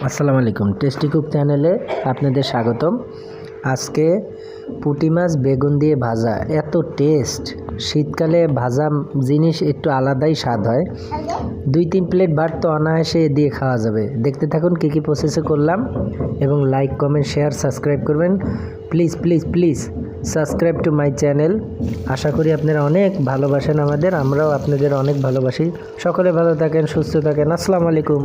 আসসালামু আলাইকুম, tasty cook চ্যানেলে আপনাদের স্বাগতম। আজকে পুঁটি মাছ বেগুন দিয়ে ভাজা, এত টেস্ট। শীতকালে ভাজা জিনিস একটু আলাদাই স্বাদ হয়। 2-3 প্লেট ভাত তো অনায়াসে দিয়ে খাওয়া যাবে। দেখতে থাকুন কী কী প্রসেসে করলাম এবং লাইক, কমেন্ট, শেয়ার, সাবস্ক্রাইব করবেন। Please please please subscribe to my channel. আশা করি আপনারা অনেক ভালোবাসেন আমাদের, আমরাও আপনাদের অনেক ভালোবাসি। সকলে ভালো থাকেন, সুস্থ থাকেন। আসসালামু আলাইকুম।